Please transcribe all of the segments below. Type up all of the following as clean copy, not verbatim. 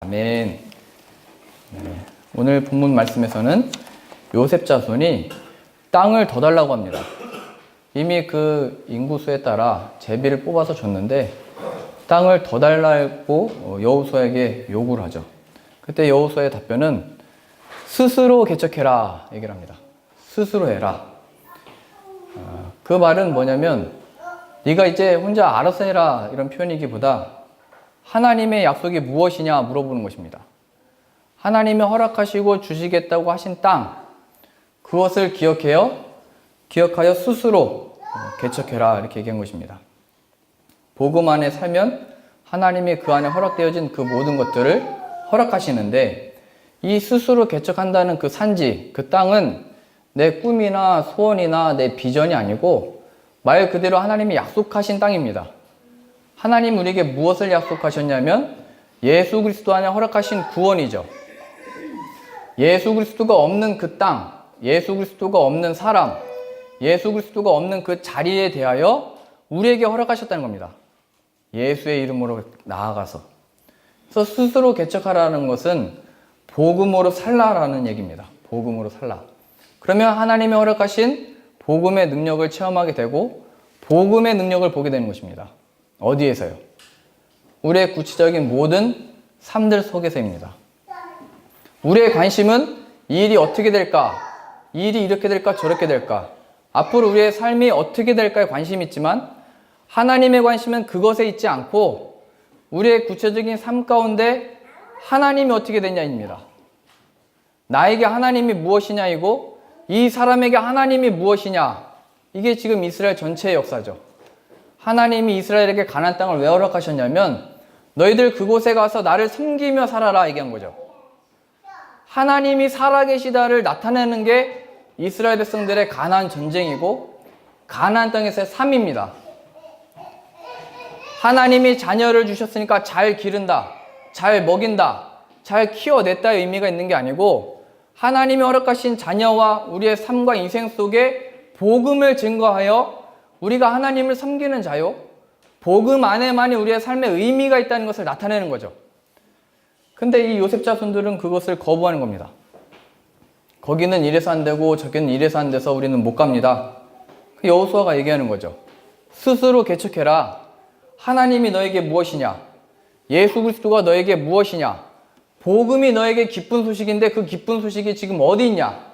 아멘. 네. 오늘 본문 말씀에서는 요셉 자손이 땅을 더 달라고 합니다. 이미 그 인구수에 따라 제비를 뽑아서 줬는데 땅을 더 달라고 여호수아에게 요구를 하죠. 그때 여호수아의 답변은 스스로 개척해라 얘기를 합니다. 스스로 해라. 그 말은 뭐냐면 네가 이제 혼자 알아서 해라 이런 표현이기보다 하나님의 약속이 무엇이냐 물어보는 것입니다. 하나님이 허락하시고 주시겠다고 하신 땅, 그것을 기억하여 스스로 개척해라 이렇게 얘기한 것입니다. 복음 안에 살면 하나님이 그 안에 허락되어진 그 모든 것들을 허락하시는데 이 스스로 개척한다는 그 산지, 그 땅은 내 꿈이나 소원이나 내 비전이 아니고 말 그대로 하나님이 약속하신 땅입니다. 하나님 우리에게 무엇을 약속하셨냐면 예수 그리스도 안에 허락하신 구원이죠. 예수 그리스도가 없는 그 땅, 예수 그리스도가 없는 사람, 예수 그리스도가 없는 그 자리에 대하여 우리에게 허락하셨다는 겁니다. 예수의 이름으로 나아가서. 그래서 스스로 개척하라는 것은 복음으로 살라라는 얘기입니다. 복음으로 살라. 그러면 하나님이 허락하신 복음의 능력을 체험하게 되고 복음의 능력을 보게 되는 것입니다. 어디에서요? 우리의 구체적인 모든 삶들 속에서입니다. 우리의 관심은 이 일이 어떻게 될까? 이 일이 이렇게 될까? 저렇게 될까? 앞으로 우리의 삶이 어떻게 될까에 관심이 있지만 하나님의 관심은 그것에 있지 않고 우리의 구체적인 삶 가운데 하나님이 어떻게 되냐입니다. 나에게 하나님이 무엇이냐이고 이 사람에게 하나님이 무엇이냐. 이게 지금 이스라엘 전체의 역사죠. 하나님이 이스라엘에게 가나안 땅을 왜 허락하셨냐면 너희들 그곳에 가서 나를 섬기며 살아라 얘기한 거죠. 하나님이 살아계시다를 나타내는 게 이스라엘 백성들의 가나안 전쟁이고 가나안 땅에서의 삶입니다. 하나님이 자녀를 주셨으니까 잘 기른다, 잘 먹인다, 잘 키워냈다의 의미가 있는 게 아니고 하나님이 허락하신 자녀와 우리의 삶과 인생 속에 복음을 증거하여 우리가 하나님을 섬기는 자요, 복음 안에만이 우리의 삶에 의미가 있다는 것을 나타내는 거죠. 근데 이 요셉 자손들은 그것을 거부하는 겁니다. 거기는 이래서 안 되고 저기는 이래서 안 돼서 우리는 못 갑니다. 여호수아가 얘기하는 거죠. 스스로 개척해라. 하나님이 너에게 무엇이냐? 예수 그리스도가 너에게 무엇이냐? 복음이 너에게 기쁜 소식인데 그 기쁜 소식이 지금 어디 있냐?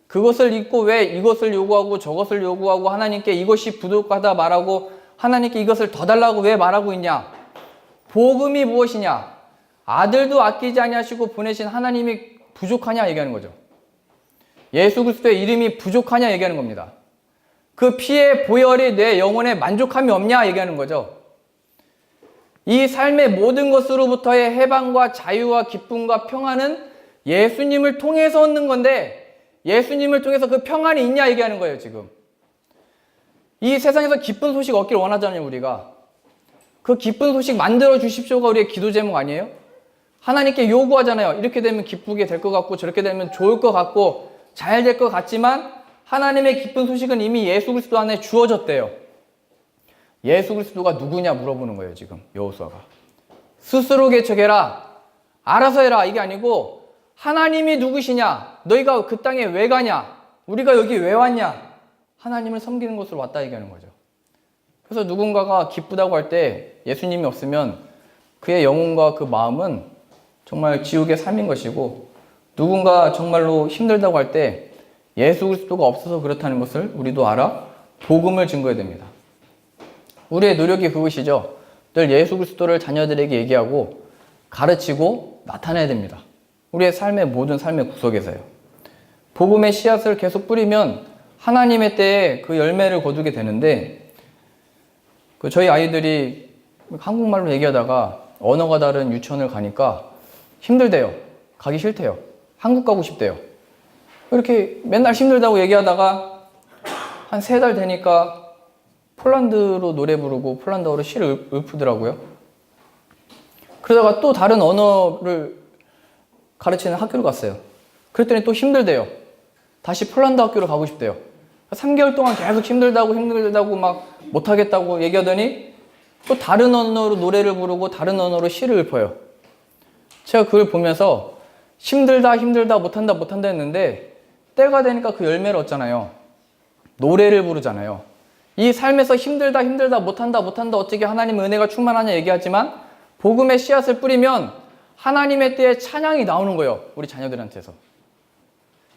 그것을 잊고 왜 이것을 요구하고 저것을 요구하고 하나님께 이것이 부족하다 말하고 하나님께 이것을 더 달라고 왜 말하고 있냐? 복음이 무엇이냐? 아들도 아끼지 아니하시고 보내신 하나님이 부족하냐 얘기하는 거죠. 예수 그리스도의 이름이 부족하냐 얘기하는 겁니다. 그 피의 보혈이 내 영혼에 만족함이 없냐 얘기하는 거죠. 이 삶의 모든 것으로부터의 해방과 자유와 기쁨과 평안은 예수님을 통해서 얻는 건데 예수님을 통해서 그 평안이 있냐 얘기하는 거예요. 지금 이 세상에서 기쁜 소식 얻기를 원하잖아요. 우리가 그 기쁜 소식 만들어 주십시오가 우리의 기도 제목 아니에요? 하나님께 요구하잖아요. 이렇게 되면 기쁘게 될 것 같고 저렇게 되면 좋을 것 같고 잘 될 것 같지만 하나님의 기쁜 소식은 이미 예수 그리스도 안에 주어졌대요. 예수 그리스도가 누구냐 물어보는 거예요. 지금 여호수아가 스스로 개척해라, 알아서 해라 이게 아니고 하나님이 누구시냐? 너희가 그 땅에 왜 가냐? 우리가 여기 왜 왔냐? 하나님을 섬기는 곳으로 왔다 얘기하는 거죠. 그래서 누군가가 기쁘다고 할 때 예수님이 없으면 그의 영혼과 그 마음은 정말 지옥의 삶인 것이고 누군가 정말로 힘들다고 할 때 예수 그리스도가 없어서 그렇다는 것을 우리도 알아 복음을 증거해야 됩니다. 우리의 노력이 그것이죠. 늘 예수 그리스도를 자녀들에게 얘기하고 가르치고 나타내야 됩니다. 우리의 삶의 모든 삶의 구석에서요. 복음의 씨앗을 계속 뿌리면 하나님의 때에 그 열매를 거두게 되는데 저희 아이들이 한국말로 얘기하다가 언어가 다른 유치원을 가니까 힘들대요. 가기 싫대요. 한국 가고 싶대요. 이렇게 맨날 힘들다고 얘기하다가 한 3달 되니까 폴란드로 노래 부르고 폴란드어로 시를 읊더라고요. 그러다가 또 다른 언어를 가르치는 학교를 갔어요. 그랬더니 또 힘들대요. 다시 폴란드 학교로 가고 싶대요. 3개월 동안 계속 힘들다고 막 못하겠다고 얘기하더니 또 다른 언어로 노래를 부르고 다른 언어로 시를 읊어요. 제가 그걸 보면서 힘들다 못한다 했는데 때가 되니까 그 열매를 얻잖아요. 노래를 부르잖아요. 이 삶에서 힘들다 못한다 어떻게 하나님의 은혜가 충만하냐 얘기하지만 복음의 씨앗을 뿌리면 하나님의 때에 찬양이 나오는 거예요. 우리 자녀들한테서.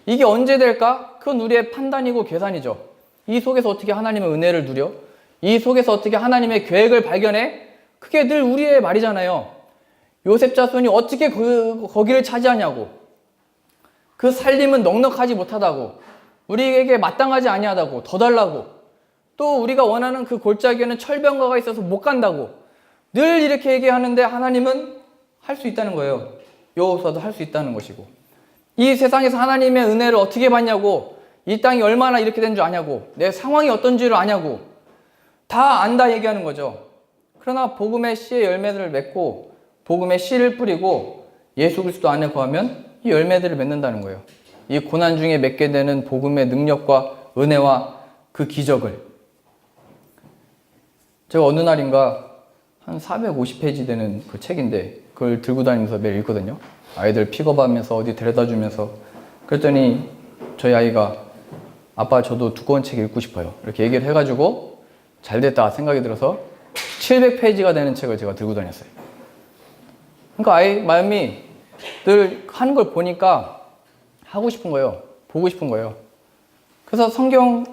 이게 언제 될까? 그건 우리의 판단이고 계산이죠. 이 속에서 어떻게 하나님의 은혜를 누려? 이 속에서 어떻게 하나님의 계획을 발견해? 그게 늘 우리의 말이잖아요. 요셉 자손이 어떻게 거기를 차지하냐고. 그 살림은 넉넉하지 못하다고. 우리에게 마땅하지 아니하다고. 더 달라고. 또 우리가 원하는 그 골짜기에는 철병가가 있어서 못 간다고. 늘 이렇게 얘기하는데 하나님은 할 수 있다는 거예요. 여호수아도 할 수 있다는 것이고. 이 세상에서 하나님의 은혜를 어떻게 받냐고. 이 땅이 얼마나 이렇게 된 줄 아냐고. 내 상황이 어떤지를 아냐고. 다 안다 얘기하는 거죠. 그러나 복음의 씨의 열매들을 맺고 복음의 씨를 뿌리고 예수 그리스도 안에 거하면 이 열매들을 맺는다는 거예요. 이 고난 중에 맺게 되는 복음의 능력과 은혜와 그 기적을. 제가 어느 날인가 한 450페이지 되는 그 책인데 그걸 들고 다니면서 매일 읽거든요. 아이들 픽업하면서 어디 데려다 주면서. 그랬더니 저희 아이가 아빠 저도 두꺼운 책 읽고 싶어요. 이렇게 얘기를 해가지고 잘 됐다 생각이 들어서 700페이지가 되는 책을 제가 들고 다녔어요. 그러니까 아이 마음이 늘 하는 걸 보니까 하고 싶은 거예요. 보고 싶은 거예요. 그래서 성경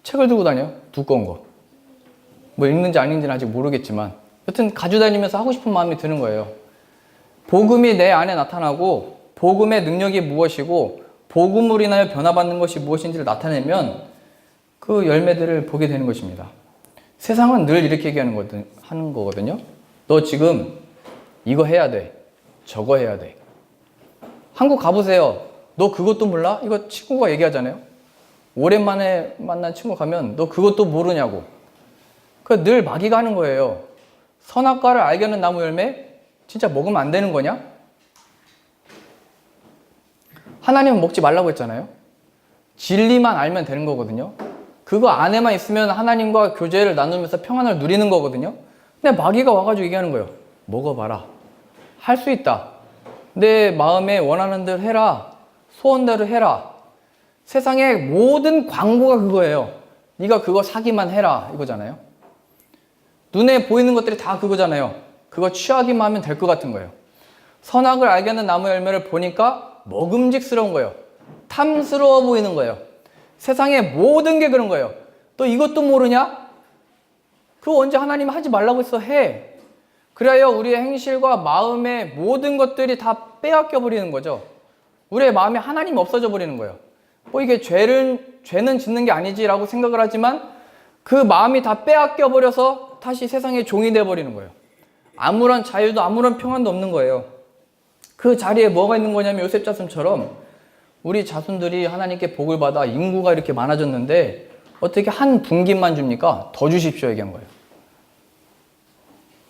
책을 들고 다녀요. 두꺼운 거. 뭐 읽는지 안 읽는지는 아직 모르겠지만 여튼 가지고 다니면서 하고 싶은 마음이 드는 거예요. 복음이 내 안에 나타나고 복음의 능력이 무엇이고 복음으로 인하여 변화받는 것이 무엇인지를 나타내면 그 열매들을 보게 되는 것입니다. 세상은 늘 이렇게 하는 거거든요. 너 지금 이거 해야 돼. 저거 해야 돼. 한국 가보세요. 너 그것도 몰라? 이거 친구가 얘기하잖아요. 오랜만에 만난 친구 가면 너 그것도 모르냐고. 늘 마귀가 하는 거예요. 선악과를 알게 하는 나무 열매? 진짜 먹으면 안 되는 거냐? 하나님은 먹지 말라고 했잖아요. 진리만 알면 되는 거거든요. 그거 안에만 있으면 하나님과 교제를 나누면서 평안을 누리는 거거든요. 근데 마귀가 와가지고 얘기하는 거예요. 먹어봐라. 할 수 있다. 내 마음에 원하는 대로 해라. 소원대로 해라. 세상의 모든 광고가 그거예요. 네가 그거 사기만 해라. 이거잖아요. 눈에 보이는 것들이 다 그거잖아요. 그거 취하기만 하면 될 것 같은 거예요. 선악을 알게 하는 나무 열매를 보니까 먹음직스러운 거예요. 탐스러워 보이는 거예요. 세상의 모든 게 그런 거예요. 또 이것도 모르냐? 그거 언제 하나님이 하지 말라고 했어? 해. 그래야 우리의 행실과 마음의 모든 것들이 다 빼앗겨 버리는 거죠. 우리의 마음에 하나님이 없어져 버리는 거예요. 뭐 이게 죄는 짓는 게 아니지라고 생각을 하지만 그 마음이 다 빼앗겨 버려서 다시 세상의 종이 돼 버리는 거예요. 아무런 자유도 아무런 평안도 없는 거예요. 그 자리에 뭐가 있는 거냐면 요셉 자손처럼 우리 자손들이 하나님께 복을 받아 인구가 이렇게 많아졌는데 어떻게 한 분깃만 줍니까? 더 주십시오 얘기한 거예요.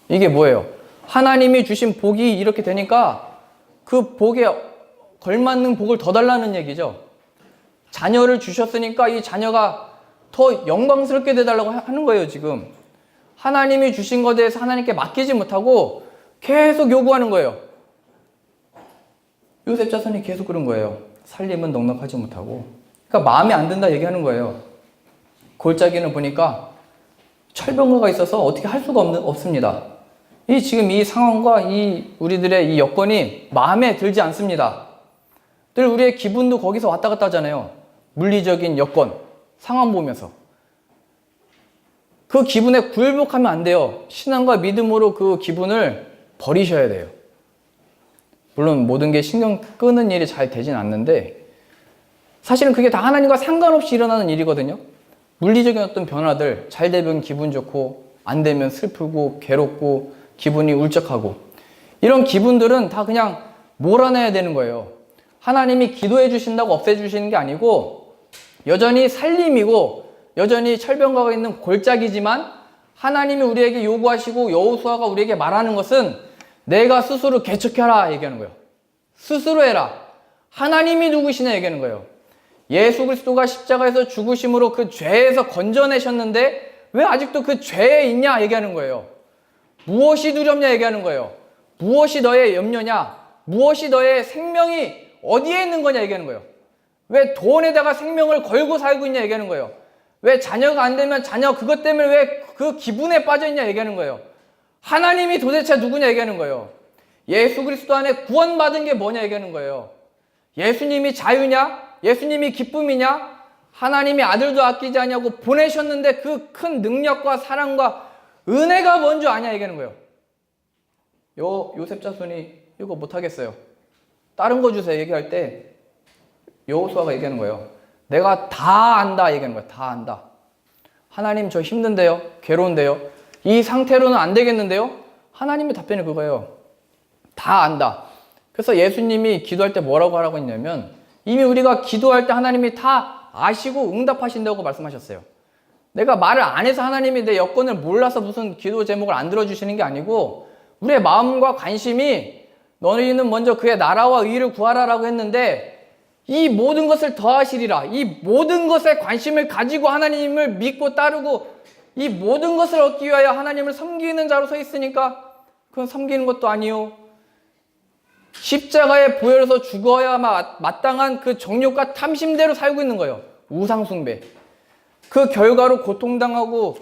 이게 뭐예요? 하나님이 주신 복이 이렇게 되니까 그 복에 걸맞는 복을 더 달라는 얘기죠. 자녀를 주셨으니까 이 자녀가 더 영광스럽게 돼달라고 하는 거예요, 지금. 하나님이 주신 것에 대해서 하나님께 맡기지 못하고 계속 요구하는 거예요. 요셉 자손이 계속 그런 거예요. 살림은 넉넉하지 못하고. 그러니까 마음에 안 든다 얘기하는 거예요. 골짜기는 보니까 철병가가 있어서 어떻게 할 수가 없습니다. 지금 이 상황과 우리들의 이 여건이 마음에 들지 않습니다. 늘 우리의 기분도 거기서 왔다 갔다 하잖아요. 물리적인 여건, 상황 보면서. 그 기분에 굴복하면 안 돼요. 신앙과 믿음으로 그 기분을 버리셔야 돼요. 물론 모든 게 신경 끄는 일이 잘 되진 않는데 사실은 그게 다 하나님과 상관없이 일어나는 일이거든요. 물리적인 어떤 변화들, 잘 되면 기분 좋고 안 되면 슬프고 괴롭고 기분이 울적하고 이런 기분들은 다 그냥 몰아내야 되는 거예요. 하나님이 기도해 주신다고 없애주시는 게 아니고 여전히 살림이고 여전히 철병가가 있는 골짜기지만 하나님이 우리에게 요구하시고 여호수아가 우리에게 말하는 것은 내가 스스로 개척해라 얘기하는 거예요. 스스로 해라. 하나님이 누구시냐 얘기하는 거예요. 예수 그리스도가 십자가에서 죽으심으로 그 죄에서 건져내셨는데 왜 아직도 그 죄에 있냐 얘기하는 거예요. 무엇이 두렵냐 얘기하는 거예요. 무엇이 너의 염려냐? 무엇이 너의 생명이 어디에 있는 거냐 얘기하는 거예요. 왜 돈에다가 생명을 걸고 살고 있냐 얘기하는 거예요. 왜 자녀가 안 되면 자녀 그것 때문에 왜 그 기분에 빠져 있냐 얘기하는 거예요. 하나님이 도대체 누구냐 얘기하는 거예요. 예수 그리스도 안에 구원받은 게 뭐냐 얘기하는 거예요. 예수님이 자유냐? 예수님이 기쁨이냐? 하나님이 아들도 아끼지 않냐고 보내셨는데 그 큰 능력과 사랑과 은혜가 뭔지 아냐 얘기하는 거예요. 요셉 자손이 이거 못하겠어요. 다른 거 주세요 얘기할 때 여호수아가 얘기하는 거예요. 내가 다 안다 얘기하는 거예요. 다 안다. 하나님 저 힘든데요. 괴로운데요. 이 상태로는 안 되겠는데요. 하나님의 답변이 그거예요. 다 안다. 그래서 예수님이 기도할 때 뭐라고 하라고 했냐면 이미 우리가 기도할 때 하나님이 다 아시고 응답하신다고 말씀하셨어요. 내가 말을 안 해서 하나님이 내 여건을 몰라서 무슨 기도 제목을 안 들어주시는 게 아니고 우리의 마음과 관심이 너희는 먼저 그의 나라와 의를 구하라라고 했는데 이 모든 것을 더하시리라. 이 모든 것에 관심을 가지고 하나님을 믿고 따르고 이 모든 것을 얻기 위하여 하나님을 섬기는 자로 서 있으니까 그건 섬기는 것도 아니요. 십자가에 보혈해서 죽어야 마땅한 그 정욕과 탐심대로 살고 있는 거예요. 우상숭배. 그 결과로 고통당하고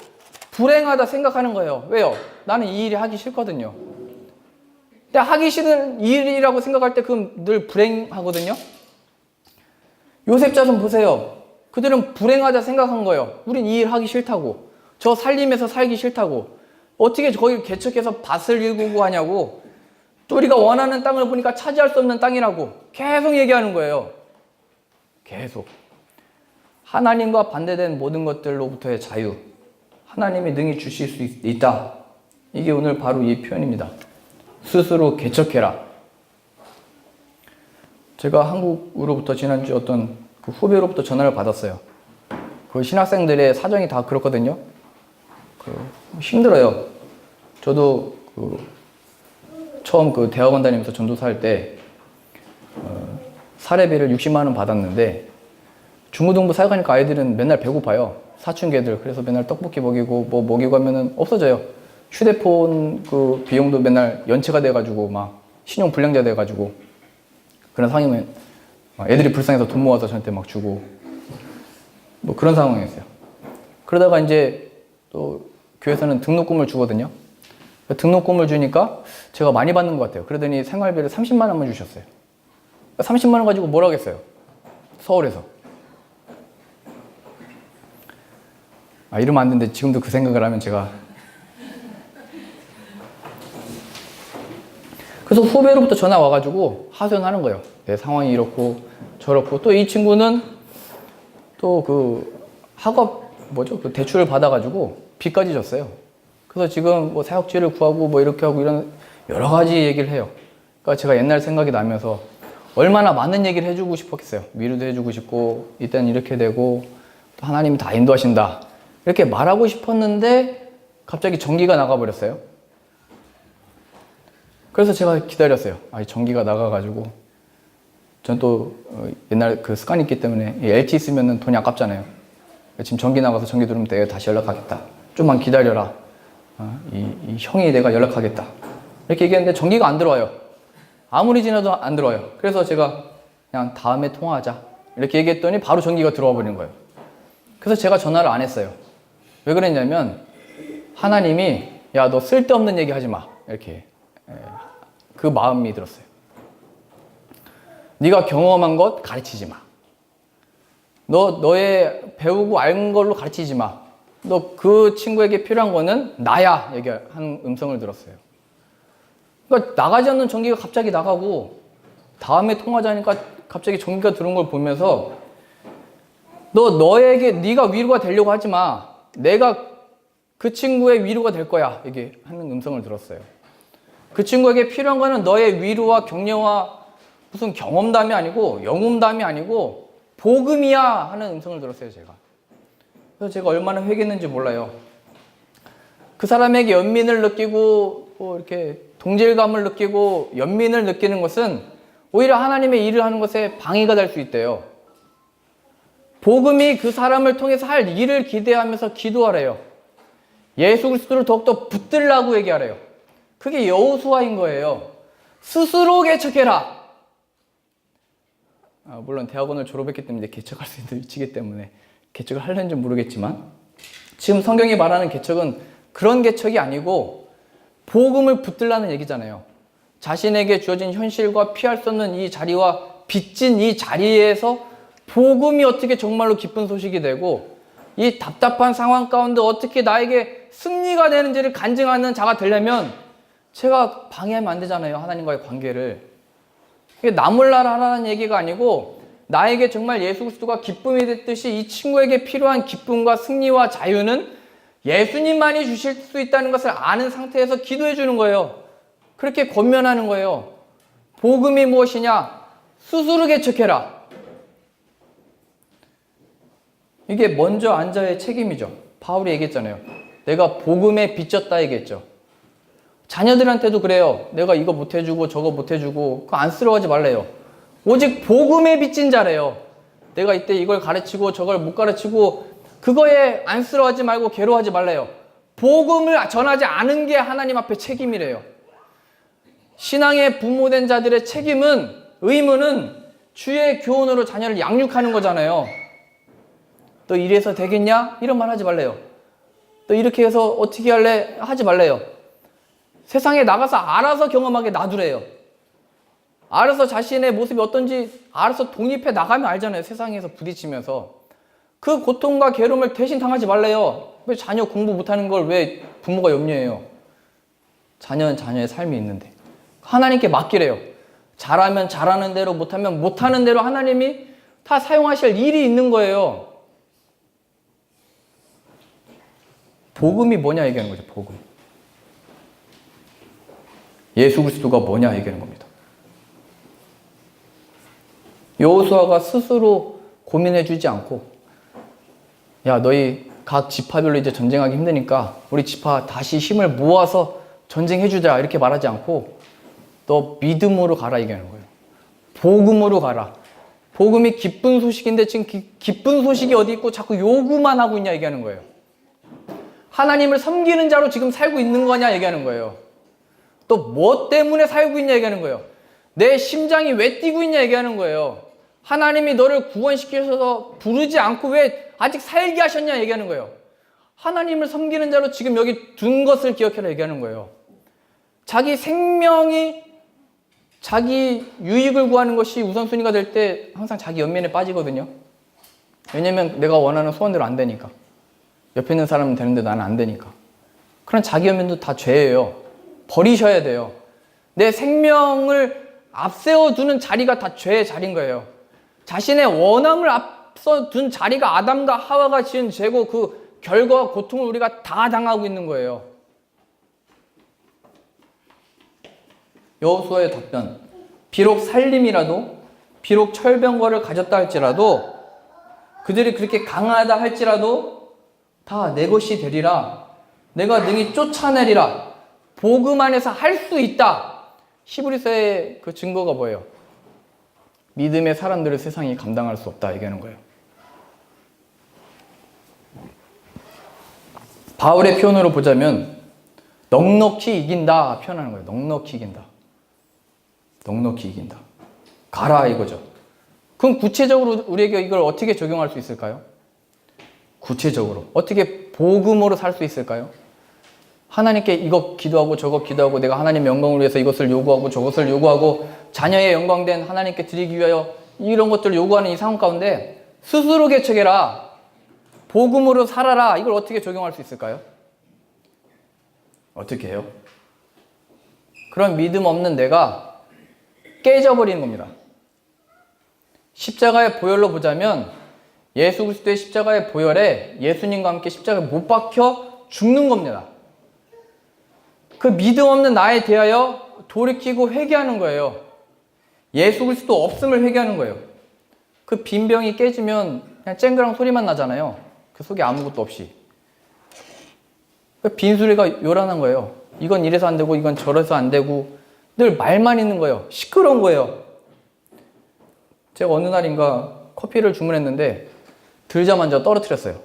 불행하다 생각하는 거예요. 왜요? 나는 이 일이 하기 싫거든요. 근데 하기 싫은 일이라고 생각할 때 그건 늘 불행하거든요. 요셉 자손 보세요. 그들은 불행하다 생각한 거예요. 우린 이 일 하기 싫다고. 저 살림에서 살기 싫다고. 어떻게 거기 개척해서 밭을 일구고 하냐고. 또 우리가 원하는 땅을 보니까 차지할 수 없는 땅이라고 계속 얘기하는 거예요. 계속. 하나님과 반대된 모든 것들로부터의 자유. 하나님이 능히 주실 수 있다. 이게 오늘 바로 이 표현입니다. 스스로 개척해라. 제가 한국으로부터 지난주 어떤 그 후배로부터 전화를 받았어요. 그 신학생들의 사정이 다 그렇거든요. 힘들어요. 저도 처음 대학원 다니면서 전도사 할 때 사례비를 60만 원 받았는데 중고등부 사역하니까 아이들은 맨날 배고파요. 사춘기들. 그래서 맨날 떡볶이 먹이고 뭐 먹이고 하면은 없어져요. 휴대폰 그 비용도 맨날 연체가 돼가지고 막 신용 불량자 돼가지고 그런 상황이면 애들이 불쌍해서 돈 모아서 저한테 막 주고 뭐 그런 상황이었어요. 그러다가 이제 또 교회에서는 등록금을 주거든요. 등록금을 주니까 제가 많이 받는 것 같아요. 그러더니 생활비를 30만 원만 주셨어요. 30만 원 가지고 뭘 하겠어요? 서울에서. 이러면 안 되는데 지금도 그 생각을 하면 제가 그래서 후배로부터 전화 와가지고 하소연하는 거예요. 내 상황이 이렇고 저렇고 또 이 친구는 또 그 학업 그 대출을 받아가지고 빚까지 졌어요. 그래서 지금 뭐 사역지를 구하고 뭐 이렇게 하고 이런 여러 가지 얘기를 해요. 그러니까 제가 옛날 생각이 나면서 얼마나 많은 얘기를 해주고 싶었겠어요. 위로도 해주고 싶고 이때는 이렇게 되고 또 하나님이 다 인도하신다 이렇게 말하고 싶었는데 갑자기 전기가 나가버렸어요. 그래서 제가 기다렸어요. 전기가 나가가지고 전 또 옛날 그 습관이 있기 때문에 LTE 쓰면은 돈이 아깝잖아요. 지금 전기 나가서 전기 들으면 내가 다시 연락하겠다. 좀만 기다려라. 이 형이 내가 연락하겠다. 이렇게 얘기했는데 전기가 안 들어와요. 아무리 지나도 안 들어와요. 그래서 제가 그냥 다음에 통화하자 이렇게 얘기했더니 바로 전기가 들어와 버린 거예요. 그래서 제가 전화를 안 했어요. 왜 그랬냐면 하나님이 야, 너 쓸데없는 얘기 하지 마 이렇게 그 마음이 들었어요. 네가 경험한 것 가르치지 마. 너의 배우고 알 걸로 가르치지 마. 너 그 친구에게 필요한 거는 나야 얘기하는 음성을 들었어요. 그러니까 나가지 않는 전기가 갑자기 나가고 다음에 통화하자니까 갑자기 전기가 들어온 걸 보면서 너에게 네가 위로가 되려고 하지 마. 내가 그 친구의 위로가 될 거야 얘기하는 음성을 들었어요. 그 친구에게 필요한 거는 너의 위로와 격려와 무슨 경험담이 아니고 영웅담이 아니고 복음이야 하는 음성을 들었어요. 제가. 그래서 제가 얼마나 회개했는지 몰라요. 그 사람에게 연민을 느끼고 뭐 이렇게 동질감을 느끼고 연민을 느끼는 것은 오히려 하나님의 일을 하는 것에 방해가 될 수 있대요. 복음이 그 사람을 통해서 할 일을 기대하면서 기도하래요. 예수 그리스도를 더욱더 붙들라고 얘기하래요. 그게 여호수아인 거예요. 스스로 개척해라. 물론 대학원을 졸업했기 때문에 개척할 수 있는 위치이기 때문에 개척을 하려는지 모르겠지만, 지금 성경이 말하는 개척은 그런 개척이 아니고 복음을 붙들라는 얘기잖아요. 자신에게 주어진 현실과 피할 수 없는 이 자리와 빚진 이 자리에서 복음이 어떻게 정말로 기쁜 소식이 되고, 이 답답한 상황 가운데 어떻게 나에게 승리가 되는지를 간증하는 자가 되려면 제가 방해하면 안 되잖아요. 하나님과의 관계를. 이게 나 몰라라 하라는 얘기가 아니고, 나에게 정말 예수 그리스도가 기쁨이 됐듯이 이 친구에게 필요한 기쁨과 승리와 자유는 예수님만이 주실 수 있다는 것을 아는 상태에서 기도해 주는 거예요. 그렇게 권면하는 거예요. 복음이 무엇이냐? 스스로 개척해라. 이게 먼저 앉아의 책임이죠. 바울이 얘기했잖아요. 내가 복음에 빚졌다 얘기했죠. 자녀들한테도 그래요. 내가 이거 못해주고 저거 못해주고 그거 안쓰러워하지 말래요. 오직 복음에 빚진 자래요. 내가 이때 이걸 가르치고 저걸 못 가르치고 그거에 안쓰러워하지 말고 괴로워하지 말래요. 복음을 전하지 않은 게 하나님 앞에 책임이래요. 신앙의 부모된 자들의 책임은, 의무는 주의 교훈으로 자녀를 양육하는 거잖아요. 너 이래서 되겠냐? 이런 말 하지 말래요. 너 이렇게 해서 어떻게 할래? 하지 말래요. 세상에 나가서 알아서 경험하게 놔두래요. 알아서 자신의 모습이 어떤지 알아서 독립해 나가면 알잖아요. 세상에서 부딪히면서. 그 고통과 괴로움을 대신 당하지 말래요. 왜 자녀 공부 못하는 걸 왜 부모가 염려해요? 자녀는 자녀의 삶이 있는데. 하나님께 맡기래요. 잘하면 잘하는 대로, 못하면 못하는 대로 하나님이 다 사용하실 일이 있는 거예요. 복음이 뭐냐 얘기하는 거죠. 복음. 예수 그리스도가 뭐냐 얘기하는 겁니다. 여호수아가 스스로 고민해 주지 않고, 야 너희 각 지파별로 이제 전쟁하기 힘드니까 우리 지파 다시 힘을 모아서 전쟁해 주자 이렇게 말하지 않고, 너 믿음으로 가라 얘기하는 거예요. 복음으로 가라. 복음이 기쁜 소식인데 지금 기쁜 소식이 어디 있고 자꾸 요구만 하고 있냐 얘기하는 거예요. 하나님을 섬기는 자로 지금 살고 있는 거냐 얘기하는 거예요. 또 뭐 때문에 살고 있냐 얘기하는 거예요. 내 심장이 왜 뛰고 있냐 얘기하는 거예요. 하나님이 너를 구원시키셔서 부르지 않고 왜 아직 살게 하셨냐 얘기하는 거예요. 하나님을 섬기는 자로 지금 여기 둔 것을 기억해라 얘기하는 거예요. 자기 생명이 자기 유익을 구하는 것이 우선순위가 될 때 항상 자기 연민에 빠지거든요. 왜냐면 내가 원하는 소원대로 안 되니까. 옆에 있는 사람은 되는데 나는 안 되니까. 그런 자기 연민도 다 죄예요. 버리셔야 돼요. 내 생명을 앞세워 두는 자리가 다 죄의 자리인 거예요. 자신의 원함을 앞서 둔 자리가 아담과 하와가 지은 죄고, 그 결과와 고통을 우리가 다 당하고 있는 거예요. 여호수아의 답변. 비록 살림이라도, 비록 철병거를 가졌다 할지라도, 그들이 그렇게 강하다 할지라도 다 내 것이 되리라. 내가 능히 쫓아내리라. 복음 안에서 할 수 있다. 히브리서의 그 증거가 뭐예요? 믿음의 사람들을 세상이 감당할 수 없다 얘기하는 거예요. 바울의 표현으로 보자면 넉넉히 이긴다 표현하는 거예요. 넉넉히 이긴다. 넉넉히 이긴다. 가라 이거죠. 그럼 구체적으로 우리에게 이걸 어떻게 적용할 수 있을까요? 구체적으로 어떻게 복음으로 살 수 있을까요? 하나님께 이거 기도하고 저거 기도하고 내가 하나님의 영광을 위해서 이것을 요구하고 저것을 요구하고 자녀의 영광된 하나님께 드리기 위하여 이런 것들을 요구하는 이 상황 가운데 스스로 개척해라. 복음으로 살아라. 이걸 어떻게 적용할 수 있을까요? 어떻게 해요? 그런 믿음 없는 내가 깨져버리는 겁니다. 십자가의 보혈로 보자면 예수 그리스도의 십자가의 보혈에 예수님과 함께 십자가에 못 박혀 죽는 겁니다. 그 믿음 없는 나에 대하여 돌이키고 회개하는 거예요. 예수 그리스도 없음을 회개하는 거예요. 그 빈병이 깨지면 그냥 쨍그랑 소리만 나잖아요. 그 속에 아무것도 없이. 그 빈 소리가 요란한 거예요. 이건 이래서 안 되고 이건 저래서 안 되고 늘 말만 있는 거예요. 시끄러운 거예요. 제가 어느 날인가 커피를 주문했는데 들자마자 떨어뜨렸어요.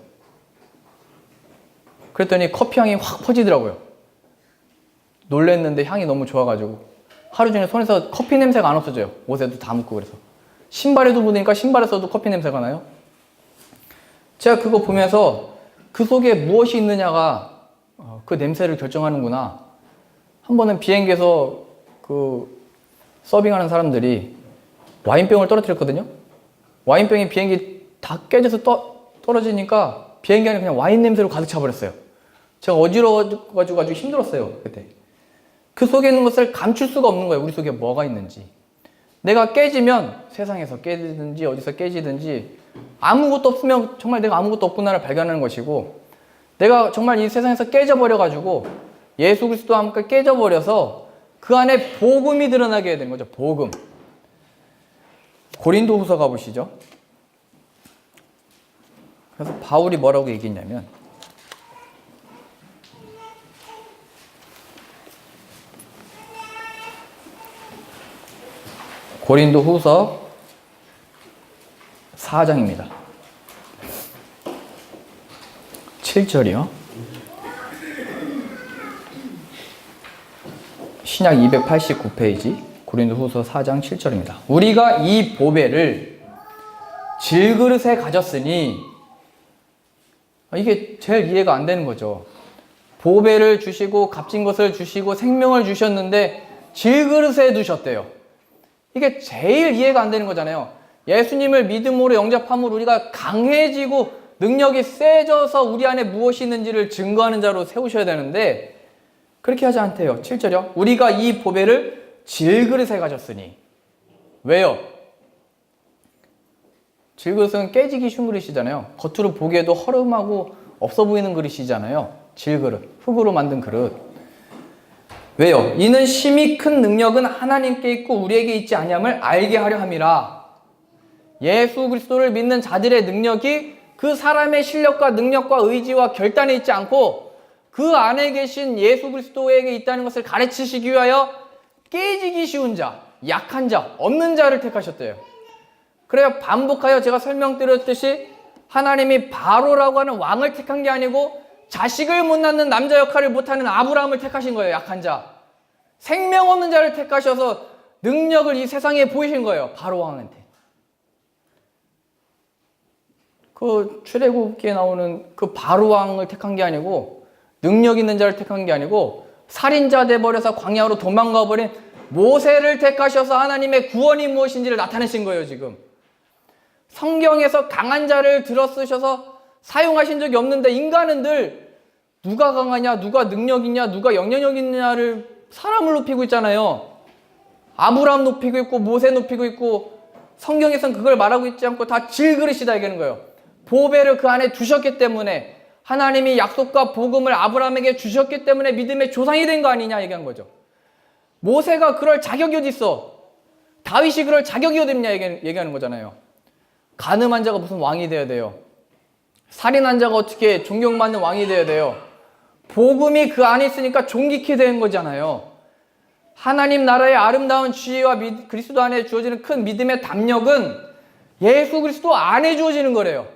그랬더니 커피 향이 확 퍼지더라고요. 놀랬는데 향이 너무 좋아가지고 하루 종일 손에서 커피 냄새가 안 없어져요. 옷에도 다 묻고 그래서. 신발에도 묻으니까 신발에서도 커피 냄새가 나요. 제가 그거 보면서 그 속에 무엇이 있느냐가 그 냄새를 결정하는구나. 한 번은 비행기에서 그 서빙하는 사람들이 와인병을 떨어뜨렸거든요. 와인병이 비행기 다 깨져서 떨어지니까 비행기 안에 그냥 와인 냄새로 가득 차버렸어요. 제가 어지러워가지고 아주 힘들었어요, 그때. 그 속에 있는 것을 감출 수가 없는 거예요. 우리 속에 뭐가 있는지. 내가 깨지면 세상에서 깨지든지 어디서 깨지든지 아무것도 없으면 정말 내가 아무것도 없구나를 발견하는 것이고, 내가 정말 이 세상에서 깨져버려가지고 예수 그리스도와 함께 깨져버려서 그 안에 복음이 드러나게 되는 거죠. 복음. 고린도 후서 가보시죠. 그래서 바울이 뭐라고 얘기했냐면, 고린도 후서 4장입니다. 7절이요. 신약 289페이지 고린도 후서 4장 7절입니다. 우리가 이 보배를 질그릇에 가졌으니, 이게 제일 이해가 안 되는 거죠. 보배를 주시고 값진 것을 주시고 생명을 주셨는데 질그릇에 두셨대요. 이게 제일 이해가 안 되는 거잖아요. 예수님을 믿음으로 영접함으로 우리가 강해지고 능력이 세져서 우리 안에 무엇이 있는지를 증거하는 자로 세우셔야 되는데 그렇게 하지 않대요. 7절이요. 우리가 이 보배를 질그릇에 가졌으니. 왜요? 질그릇은 깨지기 쉬운 그릇이잖아요. 겉으로 보기에도 허름하고 없어 보이는 그릇이잖아요. 질그릇, 흙으로 만든 그릇. 왜요? 이는 심히 큰 능력은 하나님께 있고 우리에게 있지 아니함을 알게 하려 함이라. 예수 그리스도를 믿는 자들의 능력이 그 사람의 실력과 능력과 의지와 결단에 있지 않고 그 안에 계신 예수 그리스도에게 있다는 것을 가르치시기 위하여 깨지기 쉬운 자, 약한 자, 없는 자를 택하셨대요. 그래요. 반복하여 제가 설명드렸듯이 하나님이 바로라고 하는 왕을 택한 게 아니고 자식을 못 낳는 남자 역할을 못하는 아브라함을 택하신 거예요. 약한 자. 생명 없는 자를 택하셔서 능력을 이 세상에 보이신 거예요. 바로 왕한테. 그 출애굽기에 나오는 그 바로 왕을 택한 게 아니고 능력 있는 자를 택한 게 아니고 살인자 돼버려서 광야로 도망가 버린 모세를 택하셔서 하나님의 구원이 무엇인지를 나타내신 거예요. 지금 성경에서 강한 자를 들어 쓰셔서 사용하신 적이 없는데 인간은 늘 누가 강하냐, 누가 능력 있냐, 누가 영향력 있냐를 사람을 높이고 있잖아요. 아브라함 높이고 있고 모세 높이고 있고 성경에서는 그걸 말하고 있지 않고 다 질그릇이다 얘기하는 거예요. 보배를 그 안에 두셨기 때문에 하나님이 약속과 복음을 아브라함에게 주셨기 때문에 믿음의 조상이 된 거 아니냐 얘기한 거죠. 모세가 그럴 자격이 어디 있어? 다윗이 그럴 자격이 어디 있냐 얘기하는 거잖아요. 간음한 자가 무슨 왕이 되어야 돼요? 살인한 자가 어떻게 존경받는 왕이 되어야 돼요? 복음이 그 안에 있으니까 존귀케 되는 거잖아요. 하나님 나라의 아름다운 지혜와 그리스도 안에 주어지는 큰 믿음의 담력은 예수 그리스도 안에 주어지는 거래요.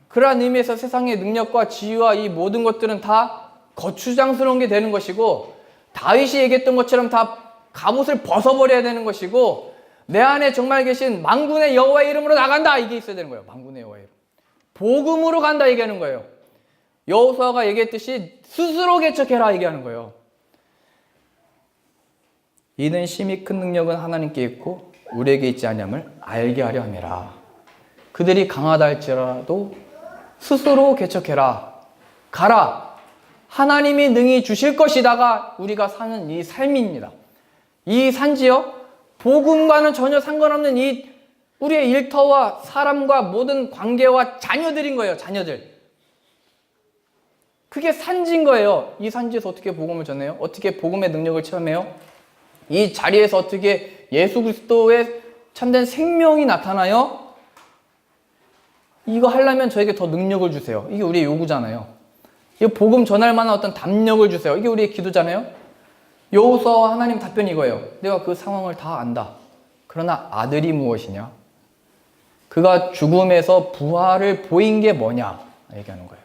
그러한 의미에서 세상의 능력과 지혜와 이 모든 것들은 다 거추장스러운 게 되는 것이고 다윗이 얘기했던 것처럼 다 갑옷을 벗어버려야 되는 것이고 내 안에 정말 계신 만군의 여호와의 이름으로 나간다 이게 있어야 되는 거예요. 만군의 여호와의 이름. 복음으로 간다 얘기하는 거예요. 여호수아가 얘기했듯이 스스로 개척해라 얘기하는 거예요. 이는 심히 큰 능력은 하나님께 있고 우리에게 있지 아니함을 알게 하려 함이라. 그들이 강하다 할지라도 스스로 개척해라. 가라. 하나님이 능히 주실 것이다가 우리가 사는 이 삶입니다. 이 산지요. 복음과는 전혀 상관없는 이 우리의 일터와 사람과 모든 관계와 자녀들인 거예요. 자녀들. 그게 산지인 거예요. 이 산지에서 어떻게 복음을 전해요? 어떻게 복음의 능력을 체험해요? 이 자리에서 어떻게 예수 그리스도의 참된 생명이 나타나요? 이거 하려면 저에게 더 능력을 주세요. 이게 우리의 요구잖아요. 이 복음 전할 만한 어떤 담력을 주세요. 이게 우리의 기도잖아요. 여호수아와 하나님 답변이 이거예요. 내가 그 상황을 다 안다. 그러나 아들이 무엇이냐? 그가 죽음에서 부활을 보인 게 뭐냐? 얘기하는 거예요.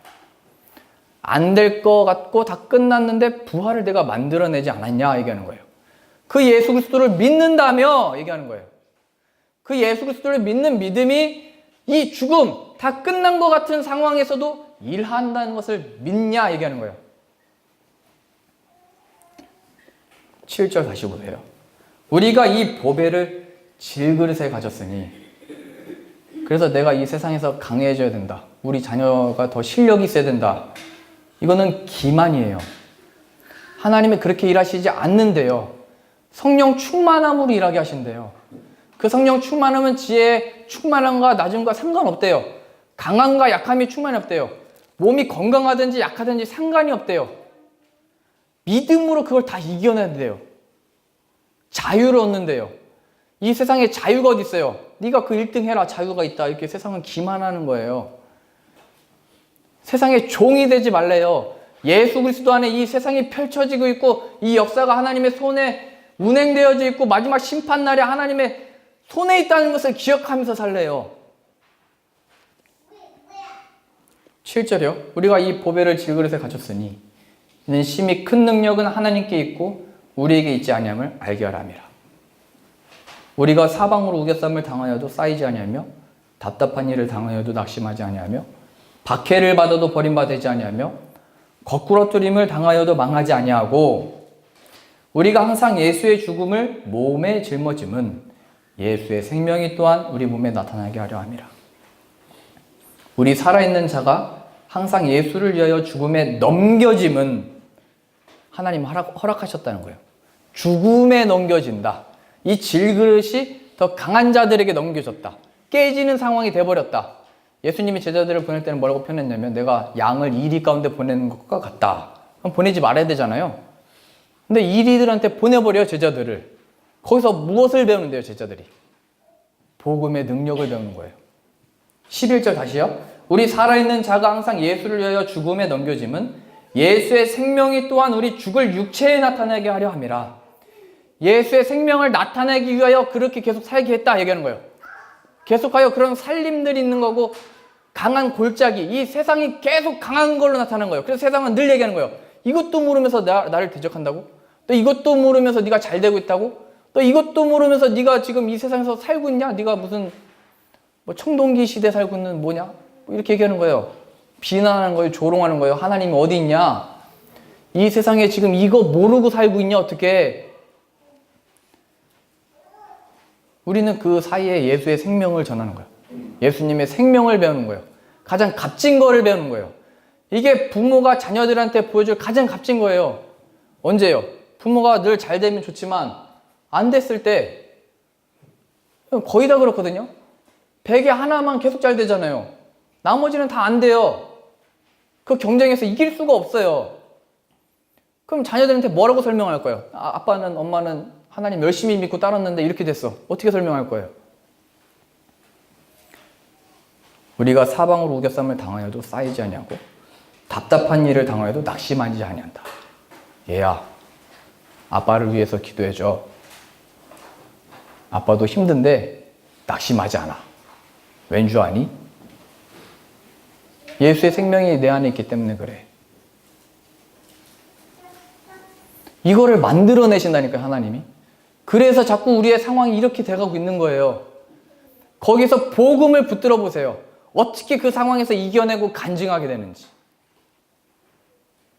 안 될 것 같고 다 끝났는데 부활을 내가 만들어내지 않았냐 얘기하는 거예요. 그 예수 그리스도를 믿는다며 얘기하는 거예요. 그 예수 그리스도를 믿는 믿음이 이 죽음 다 끝난 것 같은 상황에서도 일한다는 것을 믿냐 얘기하는 거예요. 7절 다시 보세요. 우리가 이 보배를 질그릇에 가졌으니 그래서 내가 이 세상에서 강해져야 된다. 우리 자녀가 더 실력이 있어야 된다. 이거는 기만이에요. 하나님이 그렇게 일하시지 않는데요. 성령 충만함으로 일하게 하신대요. 그 성령 충만함은 지혜 충만함과 낮음과 상관없대요. 강함과 약함이 충만이 없대요. 몸이 건강하든지 약하든지 상관이 없대요. 믿음으로 그걸 다 이겨내야 돼요. 자유를 얻는데요. 이 세상에 자유가 어디 있어요? 네가 그 1등 해라, 자유가 있다. 이렇게 세상은 기만하는 거예요. 세상에 종이 되지 말래요. 예수 그리스도 안에 이 세상이 펼쳐지고 있고 이 역사가 하나님의 손에 운행되어져 있고 마지막 심판날에 하나님의 손에 있다는 것을 기억하면서 살래요. 7절이요. 우리가 이 보배를 질그릇에 가졌으니 이는 심히 큰 능력은 하나님께 있고 우리에게 있지 아니함을 알게 하람이라. 우리가 사방으로 우겨쌈을 당하여도 쌓이지 아니하며 답답한 일을 당하여도 낙심하지 아니하며 박해를 받아도 버림받지 아니하며 거꾸러뜨림을 당하여도 망하지 아니하고 우리가 항상 예수의 죽음을 몸에 짊어짐은 예수의 생명이 또한 우리 몸에 나타나게 하려 함이라. 우리 살아있는 자가 항상 예수를 위하여 죽음에 넘겨짐은 하나님 허락하셨다는 거예요. 죽음에 넘겨진다. 이 질그릇이 더 강한 자들에게 넘겨졌다. 깨지는 상황이 돼버렸다. 예수님이 제자들을 보낼 때는 뭐라고 표현했냐면 내가 양을 이리 가운데 보내는 것과 같다. 그럼 보내지 말아야 되잖아요. 근데 이리들한테 보내버려요, 제자들을. 거기서 무엇을 배우는데요, 제자들이? 복음의 능력을 배우는 거예요. 11절 다시요. 우리 살아있는 자가 항상 예수를 위하여 죽음에 넘겨짐은 예수의 생명이 또한 우리 죽을 육체에 나타나게 하려 함이라. 예수의 생명을 나타내기 위하여 그렇게 계속 살게 했다 얘기하는 거예요. 계속하여 그런 살림들이 있는 거고 강한 골짜기, 이 세상이 계속 강한 걸로 나타나는 거예요. 그래서 세상은 늘 얘기하는 거예요. 이것도 모르면서 나를 대적한다고? 또 이것도 모르면서 네가 잘 되고 있다고? 또 이것도 모르면서 네가 지금 이 세상에서 살고 있냐? 네가 무슨 뭐 청동기 시대 살고 있는 뭐냐? 뭐 이렇게 얘기하는 거예요. 비난하는 거예요. 조롱하는 거예요. 하나님이 어디 있냐? 이 세상에 지금 이거 모르고 살고 있냐? 어떻게? 우리는 그 사이에 예수의 생명을 전하는 거예요. 예수님의 생명을 배우는 거예요. 가장 값진 거를 배우는 거예요. 이게 부모가 자녀들한테 보여줄 가장 값진 거예요. 언제요? 부모가 늘 잘 되면 좋지만 안 됐을 때 거의 다 그렇거든요. 100에 하나만 계속 잘 되잖아요. 나머지는 다 안 돼요. 그 경쟁에서 이길 수가 없어요. 그럼 자녀들한테 뭐라고 설명할 거예요? 아빠는 엄마는 하나님 열심히 믿고 따랐는데 이렇게 됐어. 어떻게 설명할 거예요? 우리가 사방으로 우겨쌈을 당하여도 쌓이지 아니하고 답답한 일을 당하여도 낙심하지 아니한다. 얘야, 아빠를 위해서 기도해줘. 아빠도 힘든데 낙심하지 않아. 왠 줄 아니? 예수의 생명이 내 안에 있기 때문에 그래. 이거를 만들어내신다니까요, 하나님이. 그래서 자꾸 우리의 상황이 이렇게 돼가고 있는 거예요. 거기서 복음을 붙들어 보세요. 어떻게 그 상황에서 이겨내고 간증하게 되는지.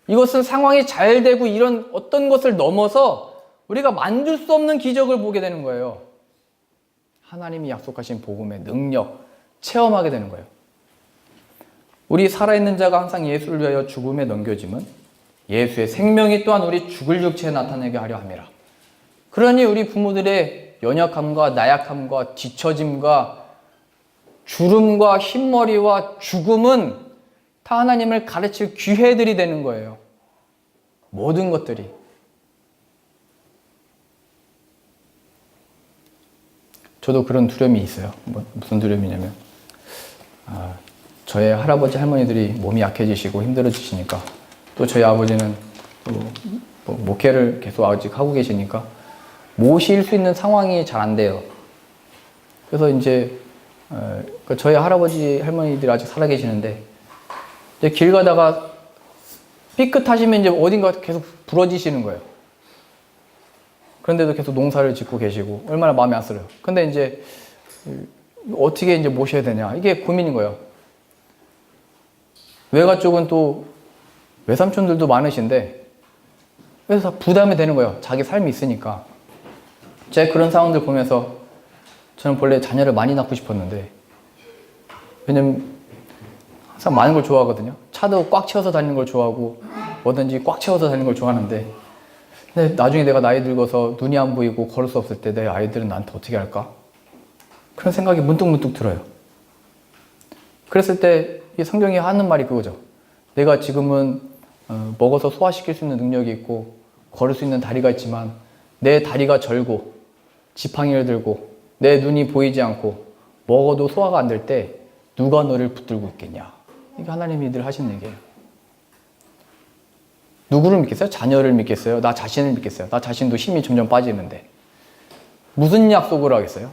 이것은 상황이 잘 되고 이런 어떤 것을 넘어서 우리가 만들 수 없는 기적을 보게 되는 거예요. 하나님이 약속하신 복음의 능력, 체험하게 되는 거예요. 우리 살아있는 자가 항상 예수를 위하여 죽음에 넘겨짐은 예수의 생명이 또한 우리 죽을 육체에 나타내게 하려 함이라. 그러니 우리 부모들의 연약함과 나약함과 뒤처짐과 주름과 흰머리와 죽음은 다 하나님을 가르칠 기회들이 되는 거예요. 모든 것들이. 저도 그런 두려움이 있어요. 무슨 두려움이냐면 저의 할아버지 할머니들이 몸이 약해지시고 힘들어지시니까 또 저희 아버지는 또 목회를 계속 아직 하고 계시니까 모실 수 있는 상황이 잘 안 돼요. 그래서 이제 저희 할아버지 할머니들이 아직 살아 계시는데 이제 길 가다가 삐끗하시면 이제 어딘가 계속 부러지시는 거예요. 그런데도 계속 농사를 짓고 계시고 얼마나 마음이 안쓰러요. 근데 이제 어떻게 이제 모셔야 되냐 이게 고민인 거예요. 외가 쪽은 또 외삼촌들도 많으신데 그래서 다 부담이 되는 거예요. 자기 삶이 있으니까. 제가 그런 상황들 보면서 저는 본래 자녀를 많이 낳고 싶었는데 왜냐면 항상 많은 걸 좋아하거든요. 차도 꽉 채워서 다니는 걸 좋아하고 뭐든지 꽉 채워서 다니는 걸 좋아하는데 근데 나중에 내가 나이 들어서 눈이 안 보이고 걸을 수 없을 때 내 아이들은 나한테 어떻게 할까? 그런 생각이 문득문득 들어요. 그랬을 때 이 성경이 하는 말이 그거죠. 내가 지금은 먹어서 소화시킬 수 있는 능력이 있고 걸을 수 있는 다리가 있지만 내 다리가 절고 지팡이를 들고 내 눈이 보이지 않고 먹어도 소화가 안 될 때 누가 너를 붙들고 있겠냐. 이게 하나님이 늘 하시는 얘기예요. 누구를 믿겠어요? 자녀를 믿겠어요? 나 자신을 믿겠어요? 나 자신도 힘이 점점 빠지는데 무슨 약속을 하겠어요?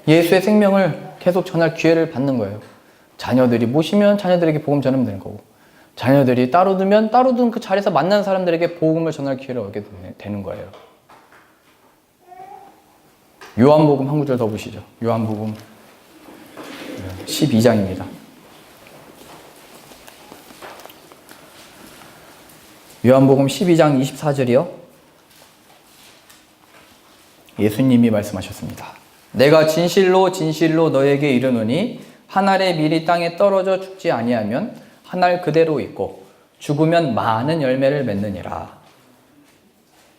예수의 생명을 계속 전할 기회를 받는 거예요. 자녀들이 모시면 자녀들에게 복음 전하면 되는 거고 자녀들이 따로 두면 따로 둔 그 자리에서 만난 사람들에게 복음을 전할 기회를 얻게 되는 거예요. 요한복음 한 구절 더 보시죠. 요한복음 12장입니다. 요한복음 12장 24절이요. 예수님이 말씀하셨습니다. 내가 진실로 진실로 너에게 이르노니 한 알의 밀이 땅에 떨어져 죽지 아니하면 한 알 그대로 있고 죽으면 많은 열매를 맺느니라.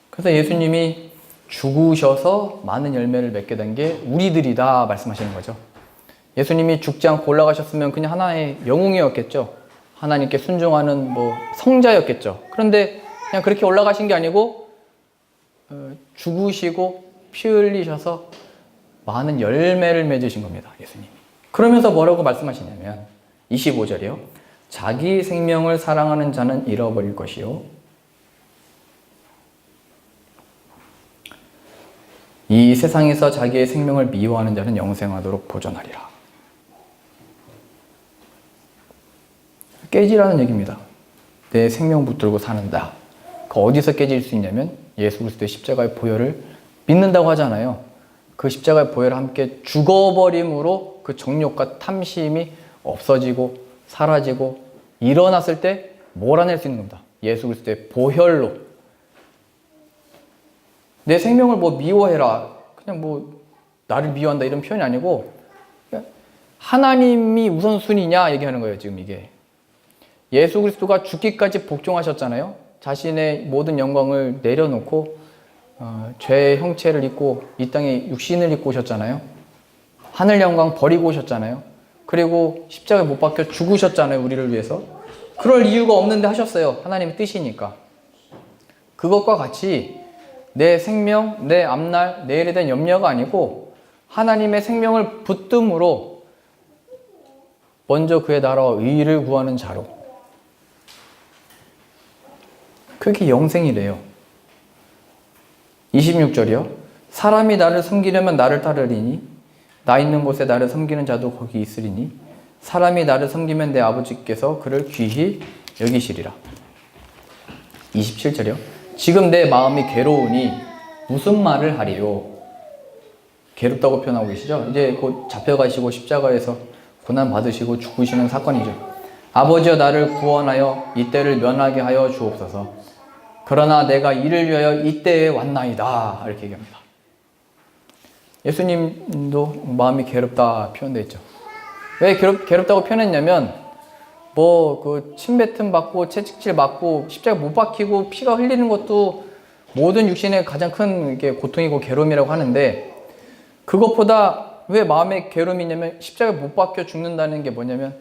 그래서 예수님이 죽으셔서 많은 열매를 맺게 된 게 우리들이다 말씀하시는 거죠. 예수님이 죽지 않고 올라가셨으면 그냥 하나의 영웅이었겠죠. 하나님께 순종하는 성자였겠죠. 그런데 그냥 그렇게 올라가신 게 아니고 죽으시고 피 흘리셔서 많은 열매를 맺으신 겁니다. 예수님이. 그러면서 뭐라고 말씀하시냐면 25절이요. 자기 생명을 사랑하는 자는 잃어버릴 것이요. 이 세상에서 자기의 생명을 미워하는 자는 영생하도록 보존하리라. 깨지라는 얘기입니다. 내 생명 붙들고 사는다. 그 어디서 깨질 수 있냐면 예수 그리스도의 십자가의 보혈을 믿는다고 하잖아요. 그 십자가의 보혈과 함께 죽어버림으로 그 정욕과 탐심이 없어지고 사라지고 일어났을 때 몰아낼 수 있는 겁니다. 예수 그리스도의 보혈로. 내 생명을 미워해라. 그냥 나를 미워한다 이런 표현이 아니고 하나님이 우선순위냐 얘기하는 거예요. 지금 이게. 예수 그리스도가 죽기까지 복종하셨잖아요. 자신의 모든 영광을 내려놓고 죄의 형체를 입고 이 땅에 육신을 입고 오셨잖아요. 하늘 영광 버리고 오셨잖아요. 그리고 십자가에 못 박혀 죽으셨잖아요. 우리를 위해서. 그럴 이유가 없는데 하셨어요. 하나님의 뜻이니까. 그것과 같이 내 생명, 내 앞날, 내일에 대한 염려가 아니고 하나님의 생명을 붙듦으로 먼저 그의 나라와 의를 구하는 자로. 그게 영생이래요. 26절이요. 사람이 나를 섬기려면 나를 따르리니 나 있는 곳에 나를 섬기는 자도 거기 있으리니 사람이 나를 섬기면 내 아버지께서 그를 귀히 여기시리라. 27절이요. 지금 내 마음이 괴로우니 무슨 말을 하리요. 괴롭다고 표현하고 계시죠. 이제 곧 잡혀가시고 십자가에서 고난 받으시고 죽으시는 사건이죠. 아버지여 나를 구원하여 이때를 면하게 하여 주옵소서. 그러나 내가 이를 위하여 이때에 왔나이다. 이렇게 얘기합니다. 예수님도 마음이 괴롭다 표현되어 있죠. 왜 괴롭다고 표현했냐면 침뱉음 받고 채찍질 맞고 십자가 못 박히고 피가 흘리는 것도 모든 육신의 가장 큰 고통이고 괴로움이라고 하는데 그것보다 왜 마음에 괴로움이 있냐면 십자가에 못 박혀 죽는다는 게 뭐냐면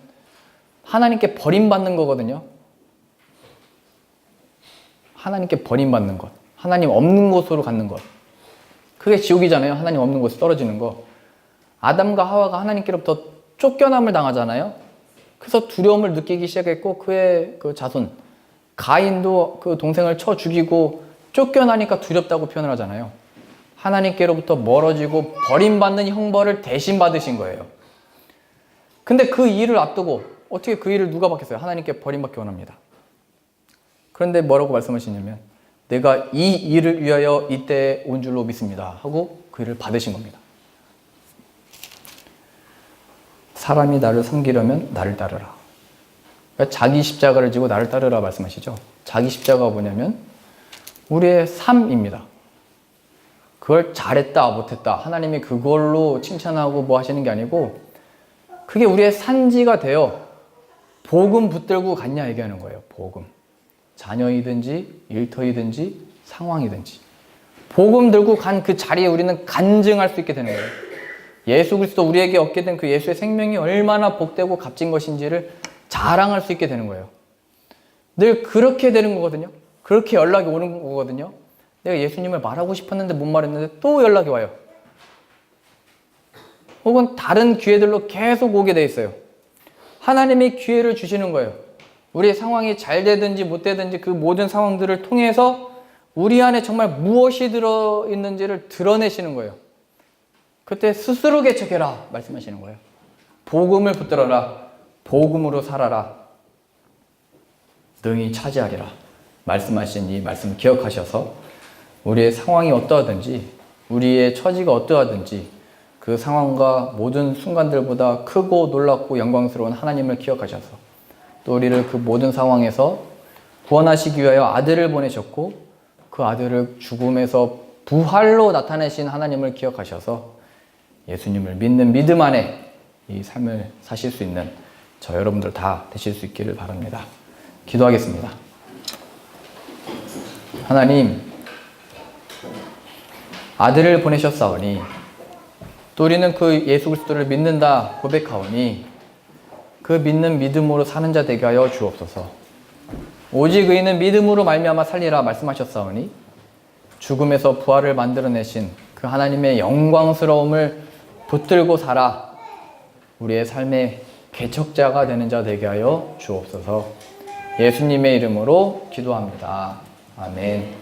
하나님께 버림받는 거거든요. 하나님께 버림받는 것. 하나님 없는 곳으로 가는 것. 그게 지옥이잖아요. 하나님 없는 곳에 떨어지는 거. 아담과 하와가 하나님께로부터 쫓겨남을 당하잖아요. 그래서 두려움을 느끼기 시작했고 그의 그 자손 가인도 그 동생을 쳐 죽이고 쫓겨나니까 두렵다고 표현을 하잖아요. 하나님께로부터 멀어지고 버림받는 형벌을 대신 받으신 거예요. 근데 그 일을 앞두고 어떻게 그 일을 누가 받겠어요? 하나님께 버림받기 원합니다. 그런데 뭐라고 말씀하시냐면 내가 이 일을 위하여 이때에 온 줄로 믿습니다 하고 그 일을 받으신 겁니다. 사람이 나를 섬기려면 나를 따르라. 그러니까 자기 십자가를 지고 나를 따르라 말씀하시죠. 자기 십자가가 뭐냐면 우리의 삶입니다. 그걸 잘했다 못했다 하나님이 그걸로 칭찬하고 뭐 하시는 게 아니고 그게 우리의 산지가 되어 복음 붙들고 갔냐 얘기하는 거예요. 복음. 자녀이든지 일터이든지 상황이든지 복음 들고 간 그 자리에 우리는 간증할 수 있게 되는 거예요. 예수 그리스도 우리에게 얻게 된 그 예수의 생명이 얼마나 복되고 값진 것인지를 자랑할 수 있게 되는 거예요. 늘 그렇게 되는 거거든요. 그렇게 연락이 오는 거거든요. 내가 예수님을 말하고 싶었는데 못 말했는데 또 연락이 와요. 혹은 다른 기회들로 계속 오게 돼 있어요. 하나님이 기회를 주시는 거예요. 우리의 상황이 잘 되든지 못 되든지 그 모든 상황들을 통해서 우리 안에 정말 무엇이 들어있는지를 드러내시는 거예요. 그때 스스로 개척해라 말씀하시는 거예요. 복음을 붙들어라. 복음으로 살아라. 능히 차지하리라 말씀하신 이 말씀 기억하셔서 우리의 상황이 어떠하든지 우리의 처지가 어떠하든지 그 상황과 모든 순간들보다 크고 놀랍고 영광스러운 하나님을 기억하셔서 또 우리를 그 모든 상황에서 구원하시기 위하여 아들을 보내셨고 그 아들을 죽음에서 부활로 나타내신 하나님을 기억하셔서 예수님을 믿는 믿음 안에 이 삶을 사실 수 있는 저 여러분들 다 되실 수 있기를 바랍니다. 기도하겠습니다. 하나님, 아들을 보내셨사오니 또 우리는 그 예수 그리스도를 믿는다 고백하오니 그 믿는 믿음으로 사는 자 되게 하여 주옵소서. 오직 의인은 믿음으로 말미암아 살리라 말씀하셨사오니 죽음에서 부활을 만들어내신 그 하나님의 영광스러움을 붙들고 살아 우리의 삶의 개척자가 되는 자 되게 하여 주옵소서. 예수님의 이름으로 기도합니다. 아멘.